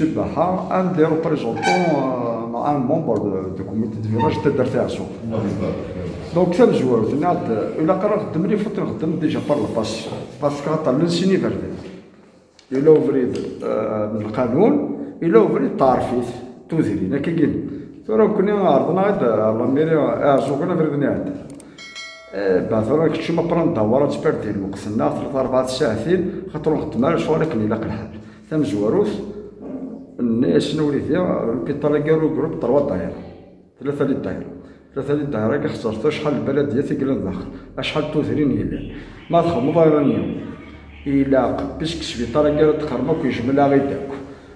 Monsieur Baha, un des représentants, un membre du comité de village de Darthéasso. Donc, ça me joue. Il a caractérisé que je suis déjà par le passé. Parce que je suis venu. Il a ouvert le canon, il a ouvert le tarifit. Tout zéro. Il a dit que كنا عرضنا الله ميري زوجنا في الدنيا بعثنا كنت ما برا ندور تبردين وقسنا 3-4 ساعتين خاطر نخدم شغل ولكن الا الحال ثم زواروث الناس نوريثيا البيطالا قالوا جروب 3 دايره 3 دايره كي خسرت شحال البلديه تيقلا داخل شحال توثرين يلا ما دخل مضايرين الى باش كسبيطالا قالوا تخرمك ويجملها غيداك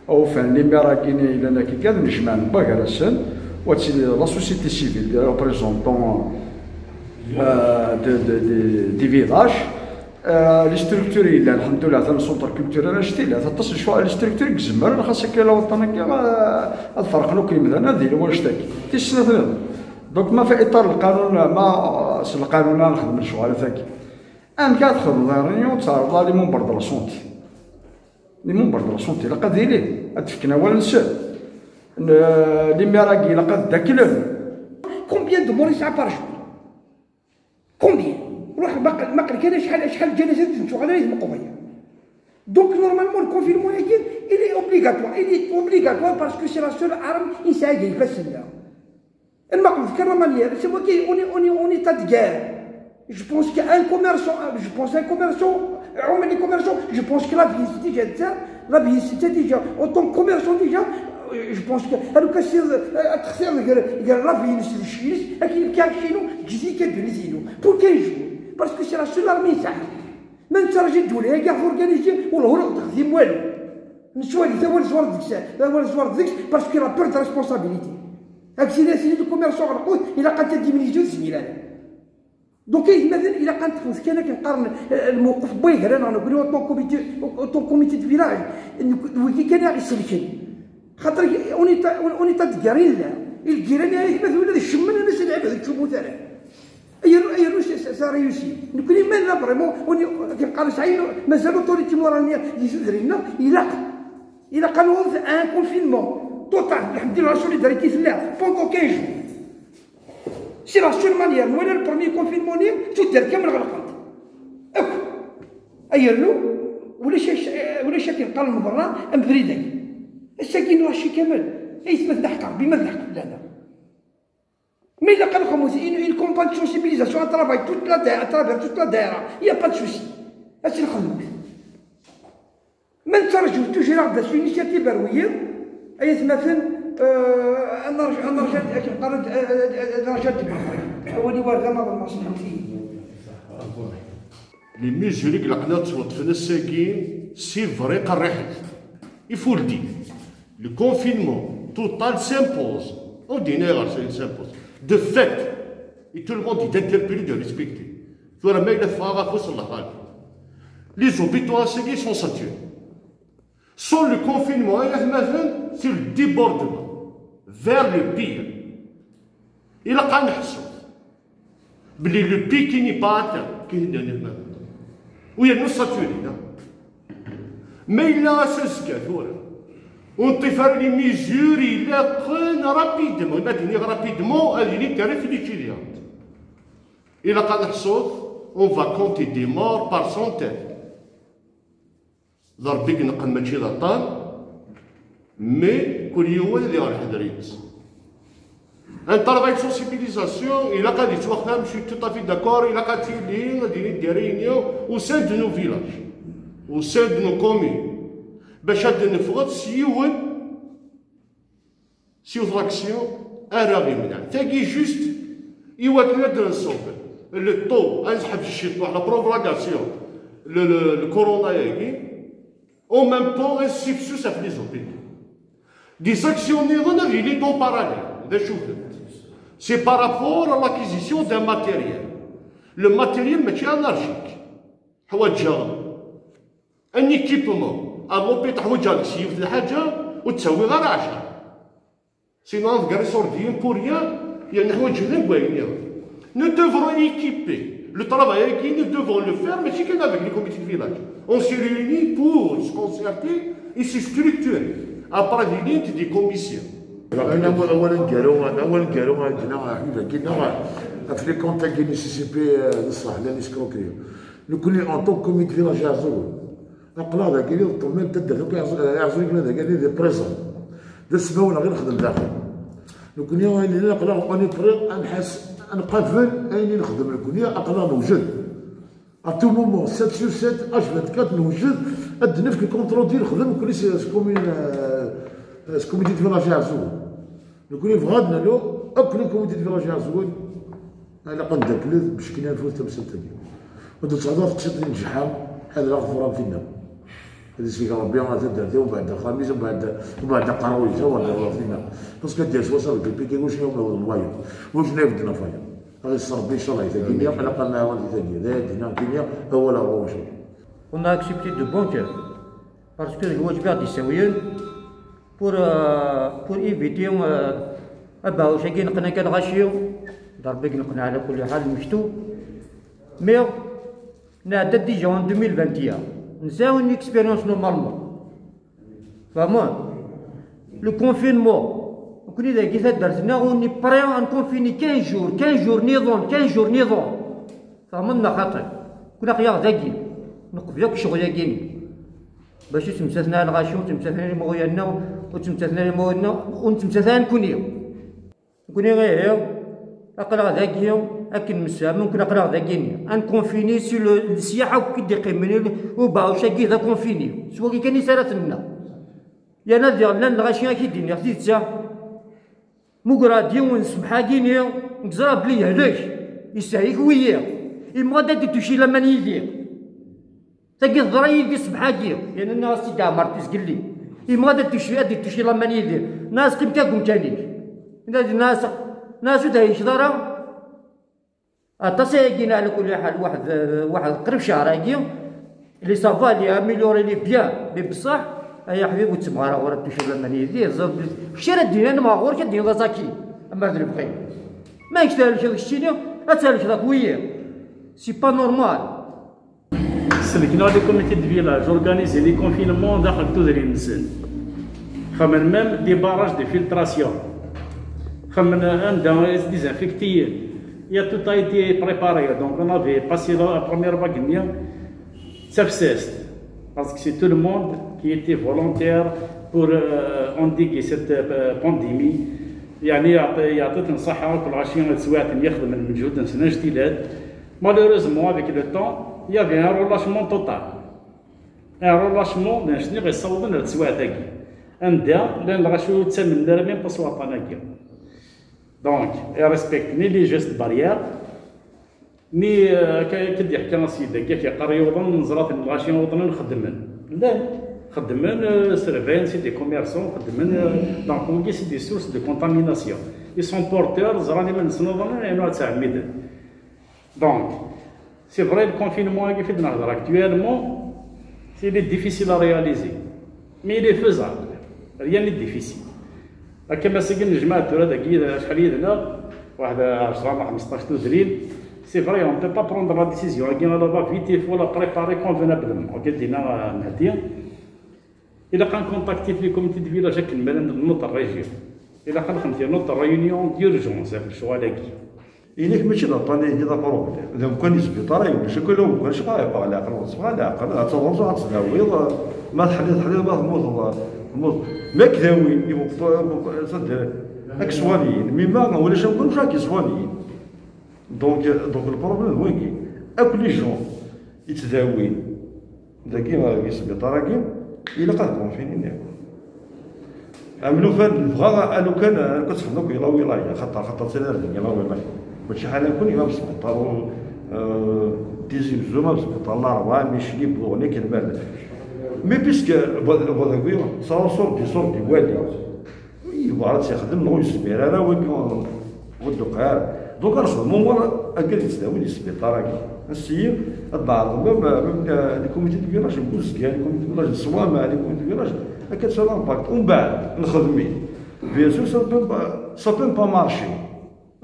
او فان لي مراكين الى انا كي كان نجمع باكراسن وتي لا سوسيتي سيفيل دي ريبريزونطون دي فيلاج لي ستركتور الى الحمد لله تاع السونتر كولتورال شتي لا تصل شويه لي ستركتور كزمر خاصك لا وطنك الفرق لو كاين مثلا ندير واش تاكي تيسنى دونك ما في اطار القانون ما القانون لا نخدم شغل ثاكي ان كتخدم ريونيون تعرض لي مونبر دو لا سونتي لي مونبر دو لا سونتي لا قاديلي اتفكنا ولا نسى لي مراكي لا قاد داكلهم كومبيان دو موريسا بار جور كومبيان روح ما كان شحال جنازات تنشو على لازم قضيه دونك نورمالمون الكونفينمون يجي الي اوبليغاتوار باسكو سي لا سول ارم انسانيه يفسنا المقصود كان مانيير سي مو كي اوني تاع غير جو بونس كي ان كوميرسون عمل لي كوميرسون جو بونس كي لا في ديجا اوتون كوميرسون ديجا جو بونس كو هذوك السير تخسر غير رافين الشيس اكيد كان شنو جزي كدنيزينو بور كان جو باسكو سي لا سول ارمي صح ما نترجي الدوله كاع فورغانيزي والهرق تخدم والو نشوالي تا هو الزوار ديك باسكو لا بيرد ريسبونسابيلتي هاك سي دو كوميرسون غنقول الا قد ديمينيزيو زميلان دونك مثلا الا كانت كان كنقارن الموقف بويغر انا نقول اوتون كوميتي دو فيلاج وكي كان يسلكن خاطر اوني تدقارين لا الجيران مثلا ولا الشمن انا سنعب هذاك تشوفو تاعنا اي روش ساريوسي نكون ما لا فريمون كنقارن سعيد مازال اوتوريتي موراليه يسدرينا الا قالوا ان كونفينمون توتال الحمد لله سوليداريتي في الله بوندو 15 جور سي لا سول مانيير ولا البروميي كونفينمون تدار كامل غلقات اكو ايرنو ولا شي كنقال من برا امفريداي الساكن راشي كامل يثبت نحقر بما نحقر لنا مي الا قالوا لكم une campagne de sensibilisation à travers toute la daïra il y a pas de souci اش نخدموا ما نترجو توجي راه باش انيشيتيف رويه اي مثلا انا رجعت هو اللي وارد ما لي ميزوري اللي قلنا تصوت في الساكين سي فري قريحت يفو لدي le confinement total s'impose. On dit ça s'impose. De fait, et tout le monde est interpellé de respecter. Les hôpitaux enseignés sont saturés. Sans le confinement, c'est le débordement vers le pire. Il a qu'à le pic qui n'est pas atteint, qui est dernièrement. Oui, il y a nous saturés. Mais il a ce qu'il on peut faire les mesures, il est rapidement, il est réfléchir. Et la canne on va compter des morts par centaines. ضربك نقل ماشي ضطان mais كل يوم اللي راح دريت. Un travail de sensibilisation, il a qu'à dire, je suis tout à fait d'accord, il a qu'à dire des réunions au sein de nos villages, au sein de nos communes. باش هاد نفرض سيون اكسيون راغي منها تاقي جوست يواكلنا نصوب لو طو نسحب الشيط على بروباغاسيون الكورونا ياكي او ميم طون انسيبسوس في لي زوبيتو دي زاكسيون نيضا في لي طون باراليل هذا شوفت سي بارابور ا لاكيزيسيون دان ماتيريال لو ماتيريال ماشي انرجيك حوايج ان ايكيبمون أموبي تحوج على سيف الحاجة وتسوي غير 10 سينو نذكر سورديين بوريا يعني حوايج غير باينين نو دوفرون ايكيبي لو طرافاي كي نو دوفرون لو فير ماشي كان افيك لي كوميتي دو فيلاج اون سي ريوني بور se concerter et se structurer ابرا ديلينت دي كوميسيون. اولا قالوا عندنا في لي كونتا كي نيسيسيبي نصح على نسكروكريو لو كوني ان طون كوميت فيلاج عزول اقلا ذاك اللي الطمن تدخل يعزل لنا ذاك اللي دي بريزون دا السبب ولا غير نخدم داخل لو كوني اللي اقلا اوني بري نحس نقفل ايني نخدم لو كوني اقلا نوجد ا تو مومون 7 sur 7 H24 نوجد ادنف كي كونترول ديال نخدم كل كوميتي فيلاج عزول لو كوني فغادنا له اكل كوميتي فيلاج عزول على قد كلذ باش كنا نفوت تمثيل ودو تصعدوا في تشطين جحام هذا لا غفران فينا هذا الشيء ربي ما تدرتي وبعد الخميس وبعد قراويش هو اللي فينا باسكو دير وصل البيكي واش هو الوايد واش نبدنا فيا هذا الصربي ان شاء الله يتقنيا على الاقل مع والدي ثانيه ذاك هنا كينيا هو لا هو شيء On a accepté de bon cœur parce que le واجبات يساويين pour éviter باش كي نقنا كنغاشيو ضربك نقنا على كل حال مشتو مي نعدد ديجا en 2021 نساو une expérience normalement فهمون le confinement كوني ذاك درتنا وني بري ان كونفيني 15 جور نظام فهمنا خاطر كنا خيار ذاكي نوقف ياك الشغل ياكيني باش تمسسنا الغاشي وتمسسنا المغيالنا وتمسسنا المغيالنا ونتمسسنا كوني غير اقرا ذاكي اكن مسام ممكن اقرا ذاكيني ان كونفيني سي السياحه وكي قيمني وباو شاكي ذا كونفيني سوا كي كان يسالتنا يا نادي لان الغاشي كي ديني خديت مقرادي ونسمحا كيني نكزرا بلي هلاش يسعيك وياه يبغى دادي توشي لما يدير تاكي الضرا يدي سمحا كي يعني الناس تاع مرتيس قال لي يبغى دادي توشي لما يدير ناس قيمتكم تاني ناس دايش ضرا التصايقين على كل حال واحد قريب شهر هاكي اللي صافا لي اميليوري لي بيان لي بصح يا حبيبي وتسمع راه ورا تشوف لما يدير شرا الدين انا ما غورش الدين غازاكي اما درب خير ما يشتغلش هذاك الشيء اتسالش ذاك وياه سي با نورمال سلكنا لي كوميتي دو فيلاج اورغانيزي لي كونفينمون داخل تودري النسل خمن ميم دي باراج دي فيلتراسيون خمن عندنا ديزانفيكتي يا tout a été préparé donc on avait passé la première vague success parce que c'est tout le monde qui était volontaire pour endiguer cette pandémie يعني يعطيك نصحة كل عشرين سواعٍ يخدم من مجهود سنة جديدة malheureusement avec le temps il y avait un relâchement total un relâchement باش شنو غيصوبوا لنا السواعٍ تاعي عندها لان غاشو تسمى لا ميم با سواطاناكي دونك ريسبكت ني لي جيست باريير ني كدي حكى نصيدة كيف قريوضا نزرات الغاشيين وطنا نخدمن لا خدمن سيرفينس دي كوميرسون خدمن دونك اون سي دي سورس دو كونتاميناسيون اي سون بورتور زراني من سنوضنا يعني تاع ميدان دونك سي فري الكونفينمون كيف نهضر اكتويلمون سي لي ديفيسيل ا رياليزي مي لي فيزابل ريان لي ديفيسيل كما سكن الجماعه هذاك شحال يدنا واحد 10 ولا 15 تدريب سي فري اون بو با بروندر لا ديسيزيون كي لا با فيت فو لا بريباري كونفينابلمون كدينا مهدي الى كان كونتاكتي في كوميتي دو فيلاج كنمال نوط الريجيون الى كان خمتي نوط الريونيون ديورجونس في الشوالكي إليك ماشي ضطاني هي ضبروك إذا كان يسبيطاري ولا شي كلهم كان شباب يبقى على العقل وصفها على العقل تصوروا تسداوي ما تحلي ما تموت ما كذاوي يبقى صد اكسوانيين مما ولا شنو كنت راكي سوانيين دونك البروبليم هو كي اكل لي جون يتداوين داكي ما يسبيطاري إلا قد كونفينين عملوا فان بغا لو كان كنت فهموك يلا ولايه خاطر سنه يلا ولايه ماشي حاله كون يما بالسبيطار ديزي زوما بالسبيطار لا راه ماشي بلوني كالمال مي بيسك هذاك ويا صور دي والي يبغى يخدم نو يسبير انا ودوكار دوكا نخدمو مورا اكل يتداوي السبيطار السير بعض لي كوميتي دو فيلاج نقول كاع لي كوميتي دو فيلاج الصوامع لي كوميتي دو فيلاج هكا تسوى لامباكت ومن بعد نخدمي بيان سور سا بون با مارشي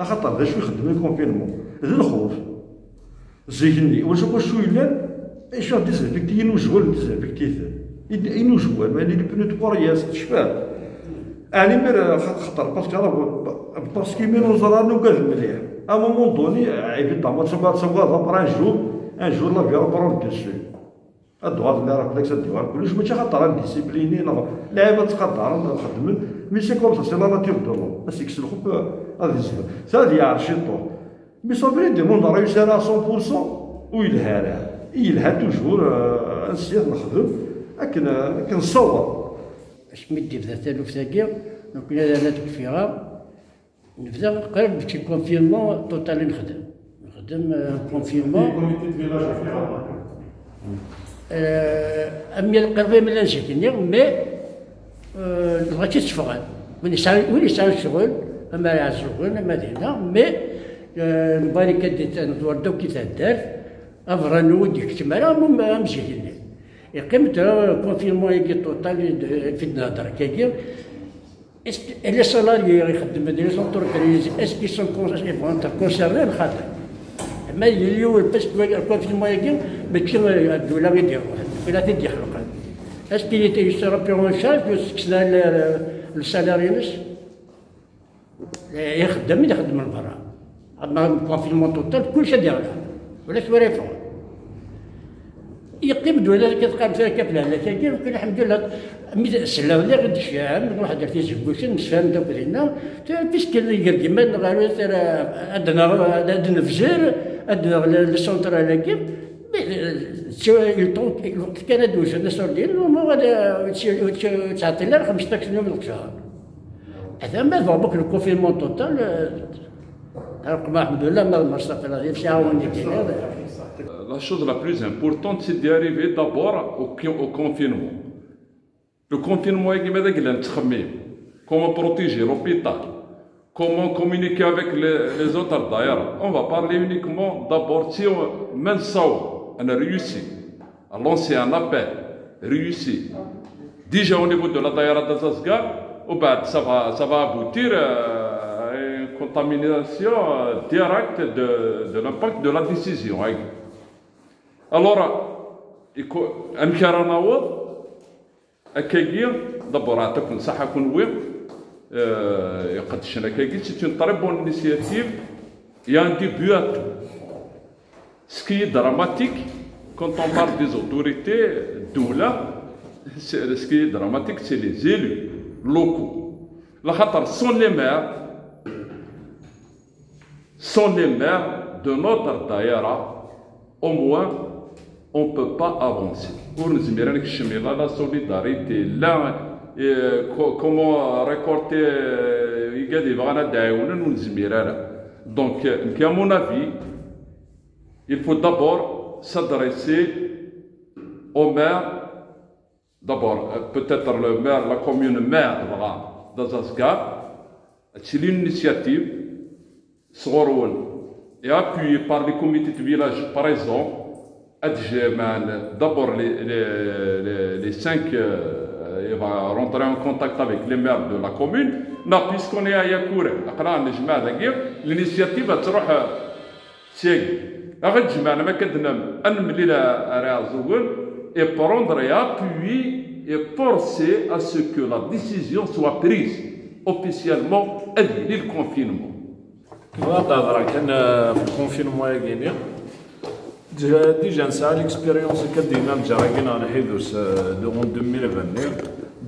خاطر دا شوي يخدم الكونفينمون ذا الخوف زيكني واش شوي لان ايش ديزانفيكتي نوجهو ديزانفيكتي إنو جوال مالي لي بنو تبورياس تشفاه أنا مير خطر باسكو مينو زرانو قال مليح أ مومون دوني عيب الطعم تسوى ضبر ان جور لا فيرو برون ديسو الدوار اللي راه بداك الدوار كلش ماشي خطر ديسيبليني لعيبه تقدر نخدم مي سي كوم سا سي لا ناتور دو لو بس يكسر الخوب هذا يزبط سا ديال عرشيطو مي صابري دي مون ريوسي على 100% ويلها توجور نسيت نخدم كنصور اش مدي بدا تالوف ثاقي دونك انا نادك فيها نبدا قريب شي كونفيرمون توتال نخدم كونفيرمون كوميتي فيلاج فيها امي القربي من نجيتني مي بغيت تشفغل وين يسال الشغل اما على الشغل اما دينا مي نبالي كديت ندور دوك كي تدار افرانو ديك التماره مجيتني قيمت كونفيرمون يجي توتال في النهضره كيجي لي سالاريي يخدم لي زونتربريز اسكي سون كونسيرني الخاطر اما اليوم باسكو الكونفيرمون يجي ماشي الدوله يديروا ولا تدي خلقها اسكي يشرب بيون شارج يسكسنا السالارينس يخدم من برا اما الكونفيرمون توتال كلشي ديالها ولا تواريفون يقيم دوله كتقام فيها كفلانه كاين الحمد لله سلا ولا غد الشام نروح درت زبوش نسفهم دوك ديالنا بيسك يقدر كيما غير عندنا فجر عندنا السونتر هذاك الوقت كان دوز الناس ديال وما غادي تعطي لها 15 يوم الشهر هذا ما ضربك الكونفيرمون توتال الحمد لله ما صافي الله يعاوني كاين. La chose la plus importante, c'est d'y arriver d'abord au confinement. Le confinement, comment protéger l'hôpital, comment communiquer avec les autres d'ailleurs. On va parler uniquement d'abord si on a réussi à lancer un appel, réussi. Déjà au niveau de la daïra d'Azazgar, ça va aboutir à une contamination directe de l'impact de la décision. Alors, أمكار نعوض أكاكي دبر عطاكم صحة كون ويب يقدشنا أكاكي سي اون تري بون انيسياتيف يا ان ديبيو ا تو سكي دراماتيك كونت اون بارل دي زوتوريتي الدولة سكي دراماتيك سي لي زيلو لوكو لخاطر سون لي مير دو نوتر دايرة au moins on ne peut pas avancer. Pour nous dire la solidarité, là, comment récolter, donc, à mon avis, il faut d'abord s'adresser au maire, d'abord, peut-être le maire, la commune maire d'Azazgar, c'est l'initiative, et appuyé par les comités de village présents. D'abord, les 5, il va rentrer en contact avec les maires de la commune. Non, puisqu'on est à Yakour, l'initiative va se et prendre et appuyer et forcer à ce que la décision soit prise officiellement à le confinement. كان في الكونفينمون ياكيني ديجا نسعى ليكسبيريونس كدينا نجرا نحيدوس دون 2020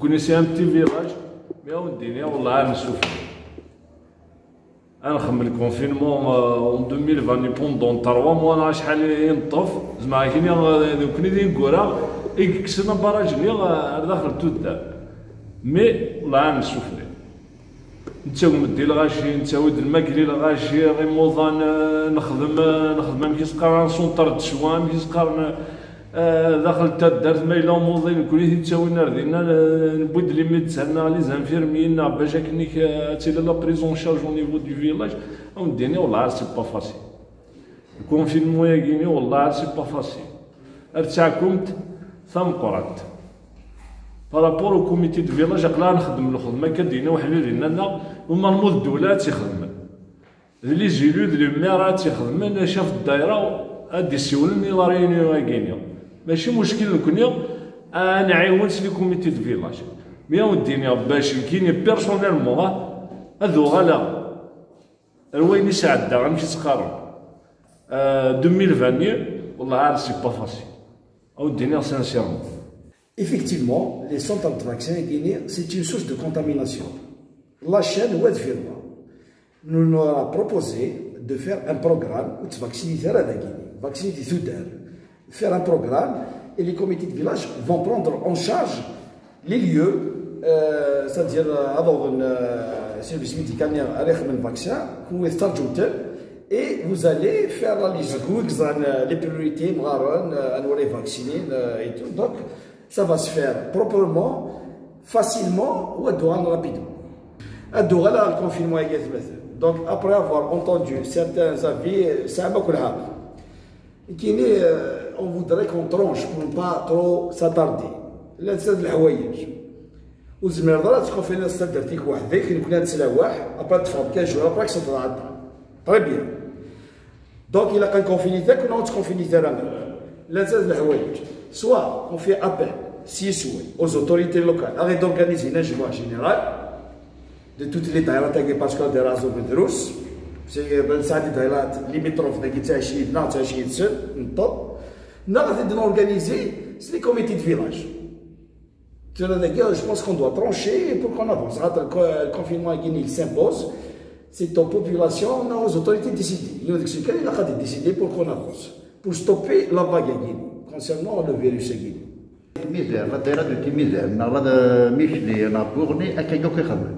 كوني سي ان بتي فيلاج مي وديني والله نشوف انا نخمم الكونفينمون اون 2020 بوندون 3 موا انا شحال ينطف زعما كيني كوني دين كورا يكسرنا باراجني داخل تودار مي والله نشوف نتا مدي الغاشي نتا ود الماكلي الغاشي غير موضان نخدم كيسقار سونطر تشوان كيسقار داخل تا دارت مايلا موضين كلشي نتاوينا ردينا نبود لي ميدسان لي زانفيرميين باش كنيك تيلا لا بريزون شارج او نيفو دو فيلاج وديني والله سي با فاسيل الكونفينمون ياكيني والله سي با فاسيل ارتاكمت ثم قرات بارابور او كوميتي دو فيلاج قلا نخدم الخدمه كدينا وحنا ديالنا هما المود الدوله تيخدم لي زيلو لي ميرات تيخدم شاف الدايره ادي سيولني لا ريونيون كاينه ماشي مشكل نكوني نعاون لي كوميتي دو فيلاج مي وديني باش كاين بيرسونيلمون هذو غلا الوين يساعدنا غنمشي تقارن 2020 والله عارف سي با فاسيل وديني سانسيرمون. Effectivement, les centres de vaccins à Guinée, c'est une source de contamination. La chaîne Oued Firma nous a proposé de faire un programme de vacciner à la Guinée, vacciner des Soudan, faire un programme et les comités de village vont prendre en charge les lieux, c'est-à-dire avoir un service médical avec un vaccin, et vous allez faire la liste les priorités, les vacciner et tout. Donc, ça va se faire proprement, facilement ou rapidement. Le confinement est مثلا. Donc après avoir entendu certains avis, ça m'a coulé. On voudrait qu'on tranche pour ne pas trop s'attarder. لا تسد الحوايج. والزمير ضرات تكون فينا تصدر فيك وحدك كنا نتسلاوح ابا تفهم كاين جوع ابا كسر طلعت. Très bien. Donc il a qu'un confiné كنا نتكونفيني تاعنا. لا تسد الحوايج. Soit on fait appel, si souhait, aux autorités locales, arrête d'organiser un joie général de toutes les daïrats parce que des rasos de Russes, c'est des daïrats limitrophes de Gitachid, Natachid, top. Nous avons organisé les comités de village. Je pense qu'on doit trancher pour qu'on avance. Le confinement à Guinée s'impose, c'est aux populations, aux autorités de décider. Il a décidé pour qu'on avance, pour stopper la vague à Guinée. Concernant le virus à Guinée. Misère, la terre de misère, la Micheli, la Bourni, à Kayoke Khabel.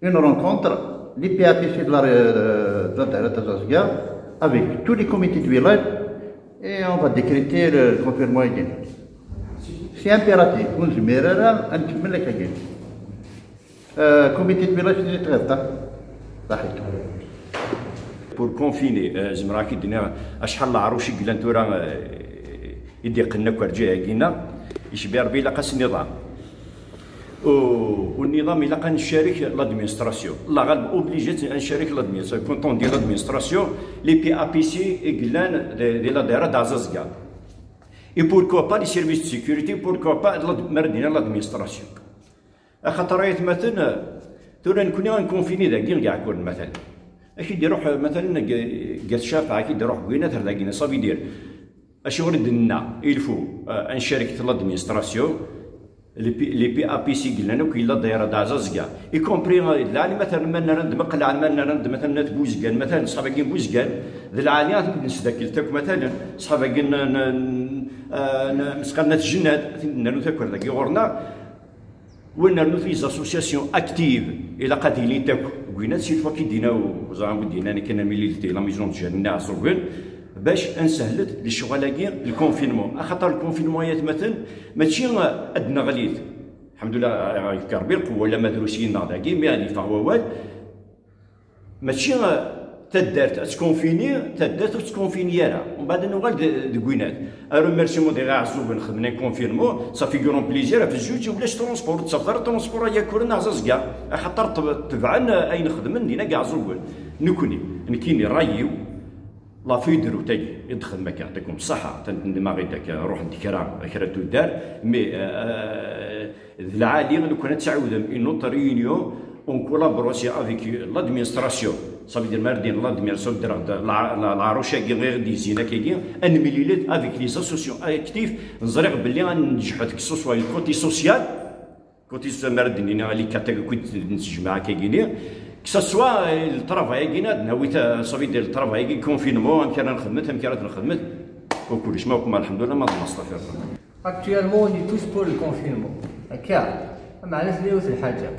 Une rencontre, l'IPAPC de la terre de Zazga, avec tous les comités de village, et on va décréter le confinement à Guinée. C'est impératif, on se met à la Guinée. Comité de village, c'est très bien. pour confiner زعما كي دينا اشحال العروشي قلنا تورا يديق لنا كرجا كينا يشبه ربي لا قاس النظام والنظام الا كان نشارك لادمينستراسيون لا غالب اوبليجيت نشارك لادمينستراسيون كونطون ديال لادمينستراسيون لي بي ا بي سي قلنا ديال لا دايره دازازكا اي بوركوا با لي سيرفيس دو سيكوريتي بوركوا با مردينا لادمينستراسيون خاطر رايت مثلا تورا نكون غنكونفيني داك كاع كون مثلا اكيد يروح مثلا قاس شافع اكيد يروح بينات هذاك صافي يدير اشغل دنا يلفو نشارك في لادمينستراسيون لي بي ا بي سي قلنا لنا كاين لا دايره دازاز كاع اي كومبري لا مثلا ما نرد مقلع ما نرد مثلا بوزكان مثلا صحابا كاين بوزكان ذي العاليات نسدك لتاك مثلا صحابا كاين مسقنا الجنات نرد تاكل ذاك يغورنا وين نرد في زاسوسياسيون اكتيف الى قاد لي تاكل بغينا شي فوا كي دينا وزعما دينا انا كنا ميليتي لا ميزون ديالنا عصربل باش نسهلت للشغلاكي الكونفينمون خاطر الكونفينمون مثلا ماشي ادنا غليت الحمد لله كربي القوه ولا مدروسين داكي مي هذه فهو ماشي تدارت تكونفيني تدارت وتكونفينيانا ومن بعد نوغال دكوينات ريميرسيمون ديال عزوب خدمنا كونفينمون صافي كرون بليزير في الجوج ولاش ترونسبور تصفر ترونسبور يا كورنا عزاز كاع خاطر تبعنا اين خدمن دينا كاع عزوب نكوني نكيني رايو لا فيدرو تاعي يدخل مكان يعطيكم الصحة تندماغي داك روح الذكرى كراتو الدار مي العالي لو كانت تعاود اون اوتر ريونيون اون كولابوراسيون افيك لادمينستراسيون صافي دير ماردين لادمينستراسيون دير العروشه كي غير دي زينه كي ان ميليليت افيك لي اسوسيون اكتيف نزرق باللي غنجحو ديك السوسوا الكوتي سوسيال كوتي ماردين اللي كاتاك كنت نتجمع كي que ce soit le travail qui n'a صافي ديال الترافاي كي كونفينمون كان نخدمت كانت نخدمت وكلش ما الحمد لله ما نستفير. Actuellement on est tous pour le confinement. هكا ما علاش لي وث الحاجه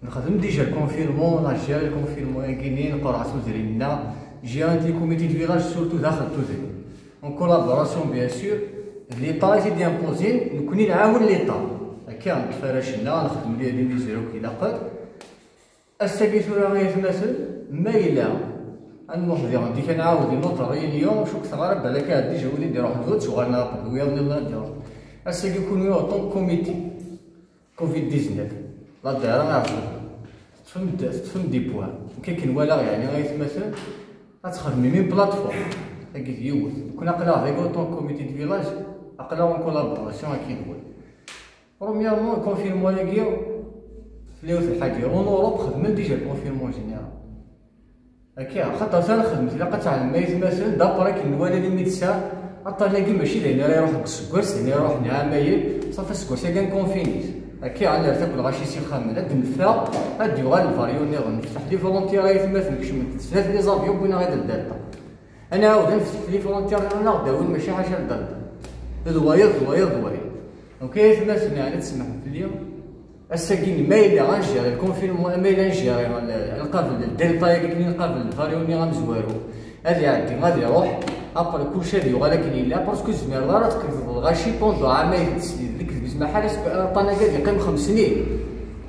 نخدم ديجا الكونفينمون راه جا الكونفينمون كاينين نقرعوا زرينا جا انتي كوميتي دو فيلاج سورتو داخل توزي اون كولابوراسيون بيان سور ليطا يزيد امبوزين نكوني نعاون ليطا هكا نتفراشنا نخدم ليه دي ميزير وكذا قد الساكيت ولا غير مثلا ما إلا نروح ديال ديك نعاود نوطر ريونيون شوك صغار بالك ديجا ولي ندير واحد الوقت شغل ناقد ويا الله ندير الساكي يكونوا طون كوميتي كوفيد 19 لا دايره نعرفو تفهم دي بوان كاين ولا يعني غير مثلا غتخدمي من بلاتفورم هاكي يوث كنا قلنا غير طون كوميتي دو فيلاج اقلا اون كولابوراسيون اكيد هو برومييرمون الكونفينمون هاكيا خليو في الحاجه اون اوروب خدمت ديجا الكونفينمون جينيرال هكا خاطر انا خدمت الا قطع ميت مثلا دابرا كي نوالا لي ميدسان الطلاقي ماشي لهنا راه يروح بالسكرس هنا يروح نعمايل صافي السكرس كان كونفينيت هكا على تاكل غاشي سي خامل هاد النفا هاد يوغال الفاريونير نفتح لي فولونتير يتمثل كشمت ثلاث لي زافيون بين غير الدلتا انا عاود نفتح لي فولونتير انا غداوي ماشي حاجه الدلتا الوايض دونك يتمثل يعني تسمح لي الساكين مايل غنجيري الكونفينمون مايل غنجيري نقابل الدلتا كي نقابل الفاريونير غنزوارو هادي عندي غادي يروح ابري كلشي هادي ولكن الا باسكو زمير راه تكذب غاشي بوندو عامين تسديد ديك بزاف حال طانا قال يقيم 5 سنين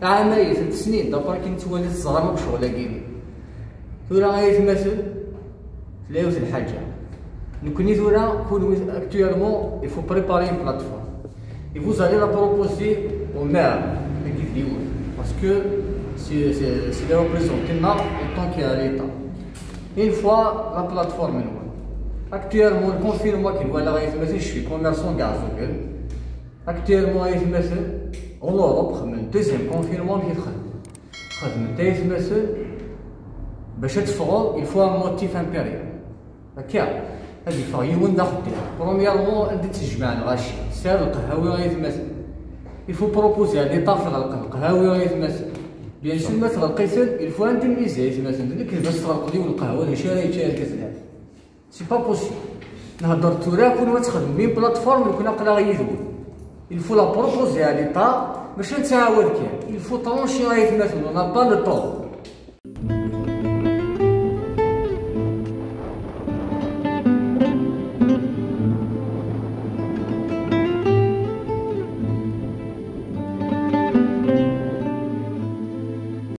عامين 3 سنين دابا كي نتولد الصغار بشغل كاينين ثورا غيتمثل تلاوت الحاجه نكوني ثورا كون اكتويلمون il faut préparer une plateforme et vous allez la proposer au maire qui dit oui parce que c'est les représentants en tant qu'il y a l'état une fois la plateforme actuellement le confinement qui doit غيتمثل je suis commerçant gazogel actuellement غيتمثل en Europe خدمت deuxième confinement اللي خدمت يتمثل باش تفرض il faut un motif impérial هكا هادي فغيون ناخد برومييرمون انت تجمع الغاشي سال القهاوي غيتمثل il faut proposer à l'état في القهاوي غيتمثل بيان سور ما تغلقيتل il faut indemniser يتمثل ديك باش تغلق لي القهوه اللي شاري كتلعب سي با بوسيبل نهضر تورا كون تخدم بين بلاتفورم اللي كنا قلا غيدوي il faut la proposer à l'état باش نتعاود كاع il faut طونشي غيتمثل انا با لو طون